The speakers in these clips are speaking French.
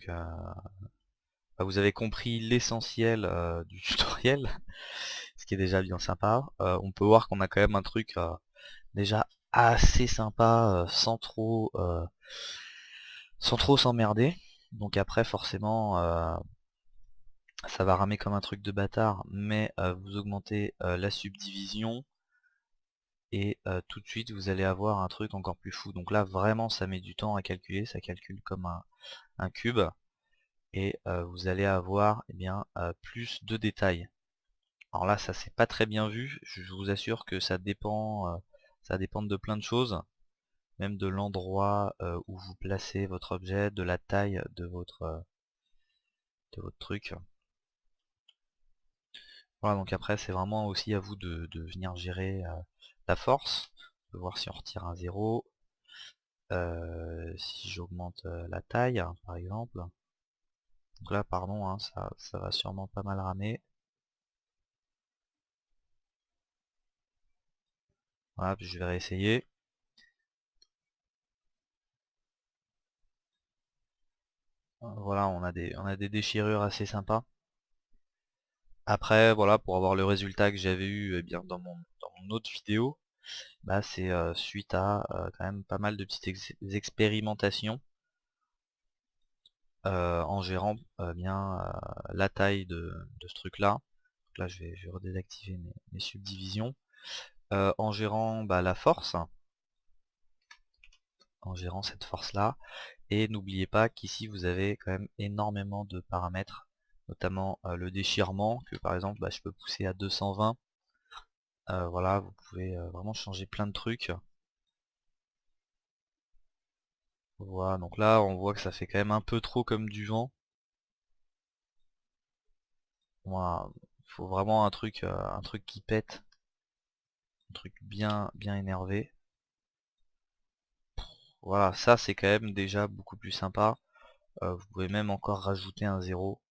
bah, vous avez compris l'essentiel du tutoriel, ce qui est déjà bien sympa. On peut voir qu'on a quand même un truc déjà assez sympa sans trop s'emmerder. Donc après forcément ça va ramer comme un truc de bâtard, mais vous augmentez la subdivision et tout de suite vous allez avoir un truc encore plus fou. Donc là vraiment ça met du temps à calculer, ça calcule comme un cube, et vous allez avoir plus de détails. Alors là ça c'est pas très bien vu, je vous assure que ça dépend de plein de choses, même de l'endroit où vous placez votre objet, de la taille de votre truc. Voilà, donc après c'est vraiment aussi à vous de venir gérer la force. On peut voir si on retire un 0, si j'augmente la taille par exemple. Donc là pardon, hein, ça va sûrement pas mal ramer. Voilà, puis je vais réessayer. Voilà, on a des déchirures assez sympas. Après voilà, pour avoir le résultat que j'avais eu dans mon autre vidéo, bah, c'est suite à quand même pas mal de petites expérimentations en gérant la taille de ce truc là. Donc là je vais redésactiver mes subdivisions. En gérant la force, en gérant cette force là. Et n'oubliez pas qu'ici vous avez quand même énormément de paramètres, notamment le déchirement, que par exemple je peux pousser à 220. Voilà, vous pouvez vraiment changer plein de trucs. Voilà, donc là on voit que ça fait quand même un peu trop comme du vent. Voilà, il faut vraiment un truc qui pète, un truc bien énervé. Voilà, ça c'est quand même déjà beaucoup plus sympa. Vous pouvez même encore rajouter un 0.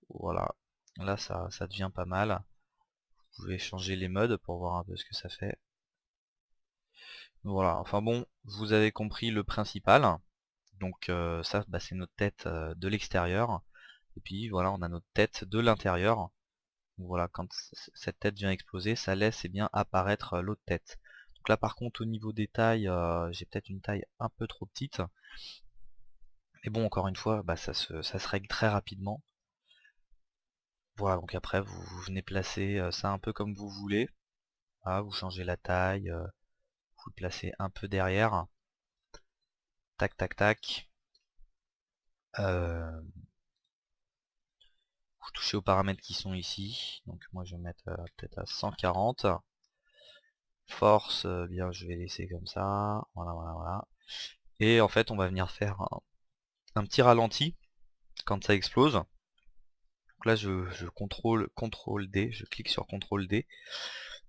Voilà, là ça devient pas mal. Vous pouvez changer les modes pour voir un peu ce que ça fait. Voilà, enfin bon, vous avez compris le principal. Donc ça c'est notre tête de l'extérieur. Et puis voilà, on a notre tête de l'intérieur. Voilà, quand cette tête vient exploser, ça laisse bien apparaître l'autre tête. Donc là par contre au niveau des tailles, j'ai peut-être une taille un peu trop petite. Mais bon, encore une fois, ça se règle très rapidement. Voilà, donc après vous venez placer ça un peu comme vous voulez. Voilà, vous changez la taille, vous le placez un peu derrière. Tac tac tac. Euh, vous touchez aux paramètres qui sont ici. Donc moi je vais mettre peut-être à 140. Force, bien je vais laisser comme ça. Voilà, voilà, voilà. Et en fait on va venir faire un petit ralenti quand ça explose. Donc là je contrôle D, je clique sur CTRL D.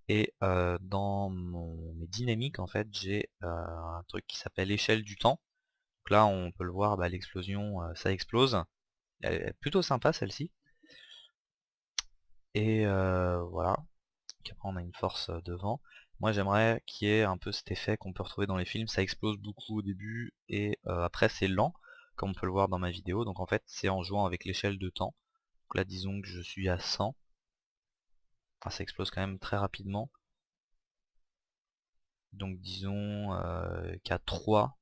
Et dans mes dynamiques en fait j'ai un truc qui s'appelle échelle du temps. Donc là on peut le voir, l'explosion ça explose. Elle est plutôt sympa celle-ci. Et voilà. Donc après on a une force devant. Moi j'aimerais qu'il y ait un peu cet effet qu'on peut retrouver dans les films. Ça explose beaucoup au début et après c'est lent, comme on peut le voir dans ma vidéo. Donc en fait c'est en jouant avec l'échelle de temps. Donc là disons que je suis à 100. Enfin, ça explose quand même très rapidement. Donc disons qu'à 3,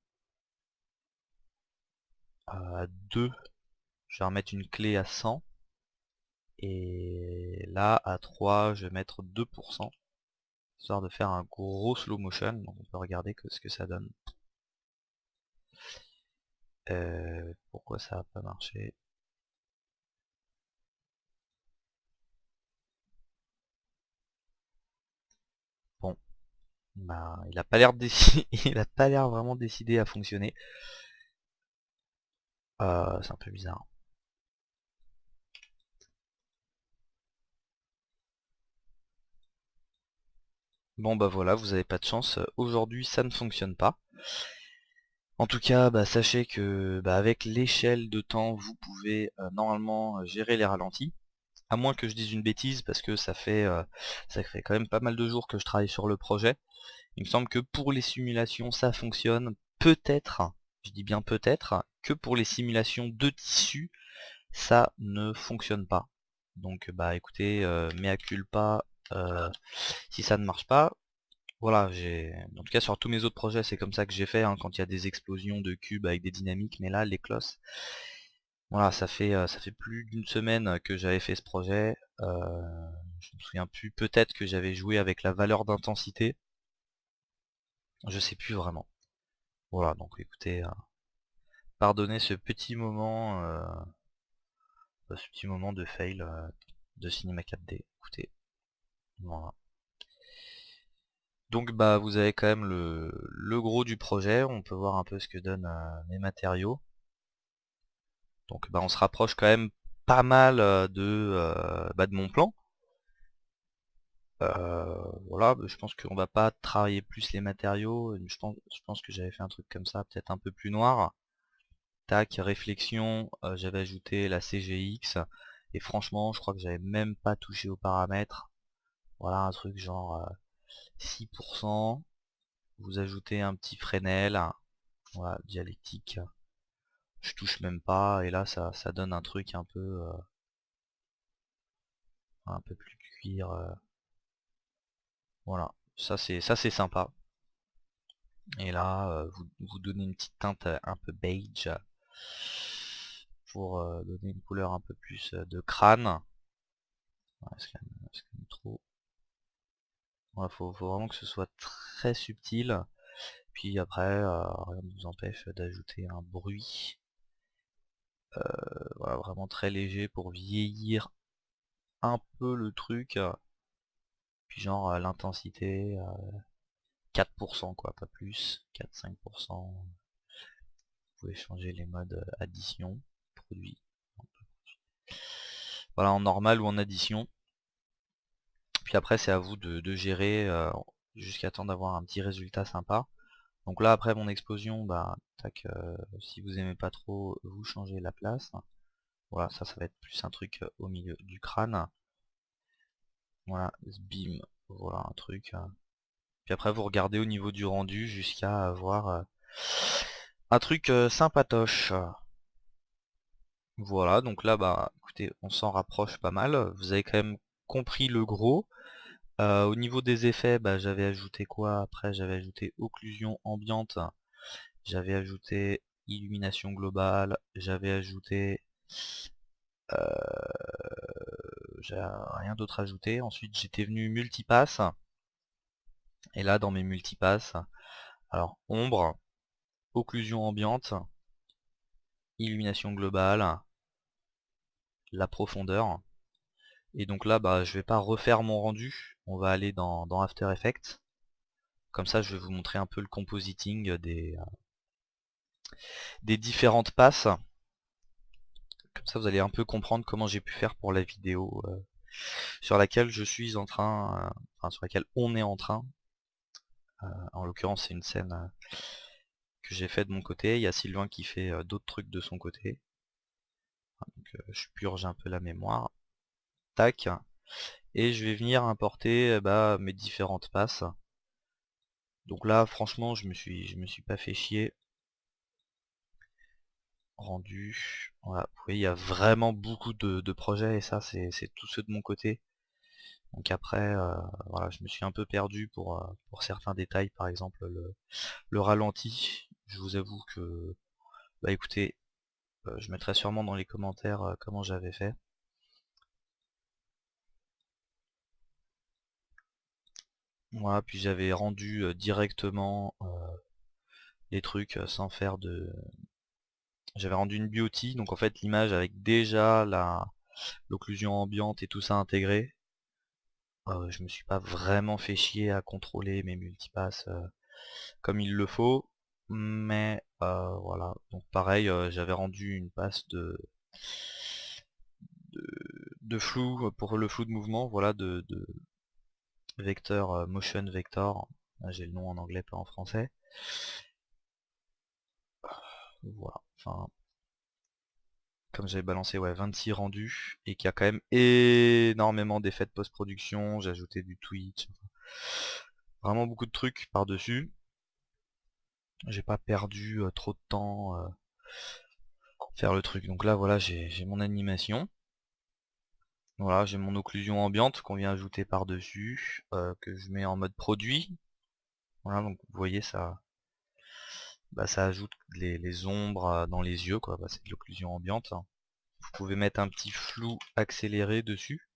à 2, je vais remettre une clé à 100. Et là à 3 je vais mettre 2%, histoire de faire un gros slow motion. Donc on peut regarder ce que ça donne. Pourquoi ça n'a pas marché? Bon, il a pas l'air il a pas l'air vraiment décidé à fonctionner. C'est un peu bizarre. Bon voilà, vous avez pas de chance. Aujourd'hui ça ne fonctionne pas. En tout cas, sachez que avec l'échelle de temps, vous pouvez normalement gérer les ralentis. À moins que je dise une bêtise, parce que ça fait quand même pas mal de jours que je travaille sur le projet. Il me semble que pour les simulations ça fonctionne. Peut-être, je dis bien peut-être, que pour les simulations de tissu, ça ne fonctionne pas. Donc bah écoutez, mea culpa si ça ne marche pas. Voilà, en tout cas sur tous mes autres projets, c'est comme ça que j'ai fait, hein, quand il y a des explosions de cubes avec des dynamiques, mais là, les closses, voilà, ça fait plus d'une semaine que j'avais fait ce projet. Je me souviens plus, peut-être que j'avais joué avec la valeur d'intensité. Je sais plus vraiment. Voilà, donc écoutez, pardonnez ce petit moment de fail de cinéma 4D. Écoutez, voilà. Donc bah vous avez quand même le gros du projet, on peut voir un peu ce que donnent mes matériaux. Donc bah on se rapproche quand même pas mal de mon plan. Voilà, je pense qu'on va pas travailler plus les matériaux. Je pense que j'avais fait un truc comme ça, peut-être un peu plus noir. Tac, réflexion, j'avais ajouté la CGX. Et franchement, je crois que j'avais même pas touché aux paramètres. Voilà, un truc genre 6%. Vous ajoutez un petit Fresnel. Voilà, dialectique. Je touche même pas. Et là, ça donne un truc un peu plus cuir. Voilà, ça c'est sympa. Et là, vous donnez une petite teinte un peu beige pour donner une couleur un peu plus de crâne. Ouais, c'est quand même trop. Voilà, faut vraiment que ce soit très subtil. Puis après, rien ne vous empêche d'ajouter un bruit. Voilà, vraiment très léger pour vieillir un peu le truc. Puis genre l'intensité 4% quoi, pas plus. 4-5%. Vous pouvez changer les modes addition, produit. Voilà, en normal ou en addition. Puis après c'est à vous de gérer jusqu'à temps d'avoir un petit résultat sympa. Donc là après mon explosion, bah tac, si vous aimez pas trop, vous changez la place. Voilà, ça va être plus un truc au milieu du crâne. Voilà, bim, voilà un truc. Puis après vous regardez au niveau du rendu jusqu'à avoir un truc sympatoche. Voilà, donc là bah écoutez, on s'en rapproche pas mal. Vous avez quand même compris le gros. Au niveau des effets, bah, j'avais ajouté quoi après? J'avais ajouté occlusion ambiante, j'avais ajouté illumination globale, j'avais ajouté j'ai rien d'autre ajouté. Ensuite j'étais venu multipass, et là dans mes multipass, alors ombre, occlusion ambiante, illumination globale, la profondeur. Et donc là bah je vais pas refaire mon rendu, on va aller dans After Effects. Comme ça je vais vous montrer un peu le compositing des différentes passes. Comme ça vous allez un peu comprendre comment j'ai pu faire pour la vidéo sur laquelle je suis en train, enfin sur laquelle on est en train. En l'occurrence c'est une scène que j'ai fait de mon côté. Il y a Sylvain qui fait d'autres trucs de son côté. Donc je purge un peu la mémoire. Tac. Et je vais venir importer mes différentes passes. Donc là franchement je me suis pas fait chier. Rendu. Voilà, vous voyez il y a vraiment beaucoup de projets et ça c'est tous ceux de mon côté. Donc après, voilà, je me suis un peu perdu pour certains détails, par exemple le ralenti. Je vous avoue que, bah écoutez, je mettrai sûrement dans les commentaires comment j'avais fait. Voilà, puis j'avais rendu directement les trucs sans faire de... J'avais rendu une beauty, donc en fait l'image avec déjà l'occlusion ambiante et tout ça intégré. Je me suis pas vraiment fait chier à contrôler mes multipass comme il le faut, mais voilà, donc pareil, j'avais rendu une passe de, de flou pour le flou de mouvement, voilà, de vecteur, motion vector. Là, j'ai le nom en anglais pas en français. Voilà, enfin comme j'avais balancé, ouais, 26 rendus, et qu'il y a quand même énormément d'effets de post-production. J'ai ajouté du Twitch, vraiment beaucoup de trucs par dessus. j'ai pas perdu trop de temps faire le truc. Donc là voilà, j'ai mon animation. Voilà, j'ai mon occlusion ambiante qu'on vient ajouter par-dessus, que je mets en mode produit. Voilà, donc vous voyez ça, ça ajoute les ombres dans les yeux, quoi. C'est de l'occlusion ambiante. Vous pouvez mettre un petit flou accéléré dessus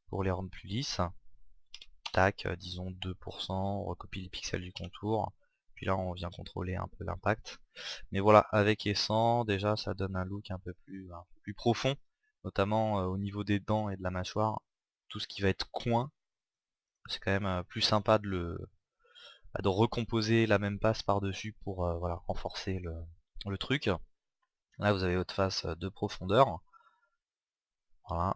pour les rendre plus lisses. Tac, disons 2%, on recopie les pixels du contour. Puis là on vient contrôler un peu l'impact. Mais voilà, avec et sans, déjà ça donne un look un peu plus profond, notamment au niveau des dents et de la mâchoire. Tout ce qui va être coin, c'est quand même plus sympa de recomposer la même passe par-dessus pour voilà, renforcer le truc. Là vous avez votre face de profondeur. Voilà.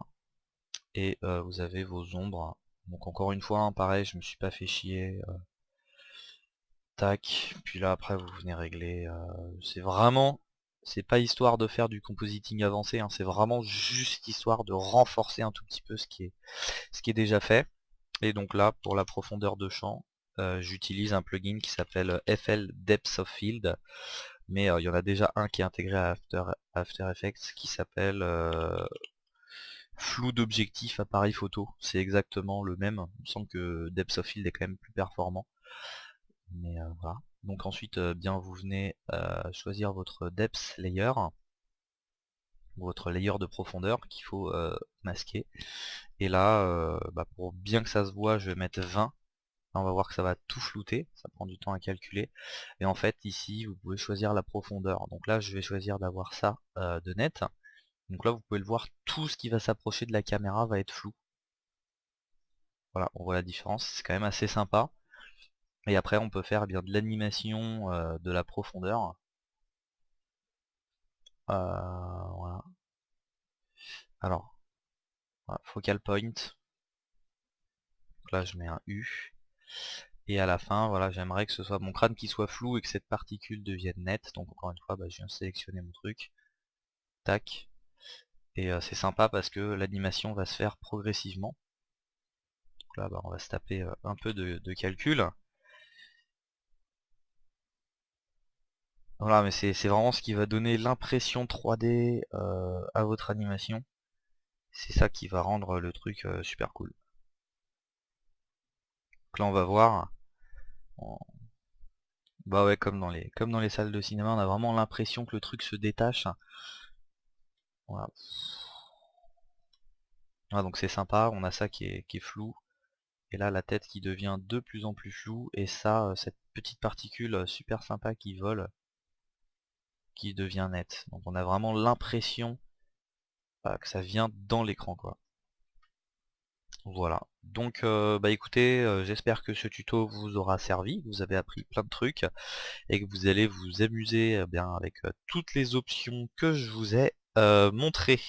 Et vous avez vos ombres. Donc encore une fois, hein, pareil, je me suis pas fait chier. Tac. Puis là après vous venez régler. C'est vraiment. C'est pas histoire de faire du compositing avancé, hein, c'est vraiment juste histoire de renforcer un tout petit peu ce qui est déjà fait. Et donc là, pour la profondeur de champ, j'utilise un plugin qui s'appelle FL Depth of Field. Mais il y en a déjà un qui est intégré à After Effects qui s'appelle flou d'objectif appareil photo. C'est exactement le même. Il me semble que Depth of Field est quand même plus performant. Mais voilà. Donc ensuite, bien vous venez choisir votre Depth Layer, votre layer de profondeur qu'il faut masquer. Et là, pour bien que ça se voit, je vais mettre 20. Là, on va voir que ça va tout flouter, ça prend du temps à calculer. Et en fait, ici, vous pouvez choisir la profondeur. Donc là, je vais choisir d'avoir ça de net. Donc là, vous pouvez le voir, tout ce qui va s'approcher de la caméra va être flou. Voilà, on voit la différence, c'est quand même assez sympa. Et après, on peut faire bien de l'animation de la profondeur. Voilà. Alors, voilà, focal point. Donc là, je mets un U. Et à la fin, voilà, j'aimerais que ce soit mon crâne qui soit flou et que cette particule devienne nette. Donc encore une fois, je viens sélectionner mon truc. Tac. Et c'est sympa parce que l'animation va se faire progressivement. Donc là, on va se taper un peu de calcul. Voilà, mais c'est vraiment ce qui va donner l'impression 3D à votre animation. C'est ça qui va rendre le truc super cool. Donc là, on va voir. Bah ouais, comme dans les salles de cinéma, on a vraiment l'impression que le truc se détache. Voilà. Ah, donc c'est sympa, on a ça qui est flou. Et là, la tête qui devient de plus en plus floue. Et ça, cette petite particule super sympa qui vole, qui devient nette. Donc on a vraiment l'impression que ça vient dans l'écran, quoi. Voilà. Donc écoutez, j'espère que ce tuto vous aura servi, vous avez appris plein de trucs et que vous allez vous amuser bien avec toutes les options que je vous ai montrées.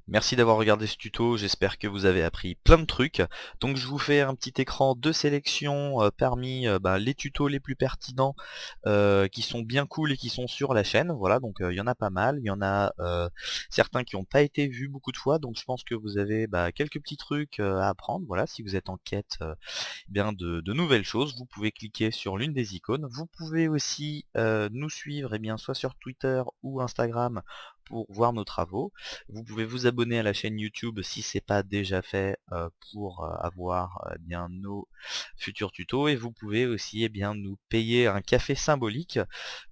Merci d'avoir regardé ce tuto, j'espère que vous avez appris plein de trucs. Donc je vous fais un petit écran de sélection parmi les tutos les plus pertinents qui sont bien cool et qui sont sur la chaîne. Voilà, donc il y en a pas mal. Il y en a certains qui n'ont pas été vus beaucoup de fois, donc je pense que vous avez quelques petits trucs à apprendre. Voilà, si vous êtes en quête bien de nouvelles choses, vous pouvez cliquer sur l'une des icônes. Vous pouvez aussi nous suivre bien soit sur Twitter ou Instagram pour voir nos travaux. Vous pouvez vous abonner à la chaîne YouTube si c'est pas déjà fait pour avoir bien nos futurs tutos, et vous pouvez aussi bien nous payer un café symbolique.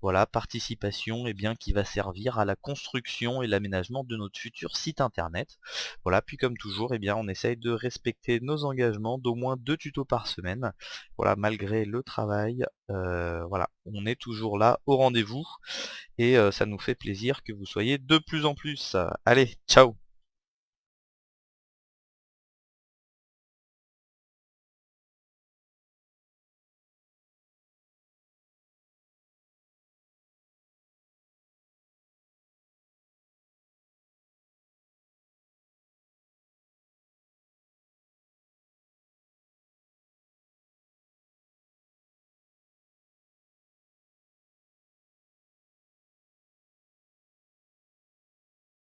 Voilà, participation bien qui va servir à la construction et l'aménagement de notre futur site internet. Voilà, puis comme toujours bien on essaye de respecter nos engagements d'au moins 2 tutos par semaine. Voilà, malgré le travail, voilà, on est toujours là au rendez-vous et ça nous fait plaisir que vous soyez de plus en plus. Allez, ciao!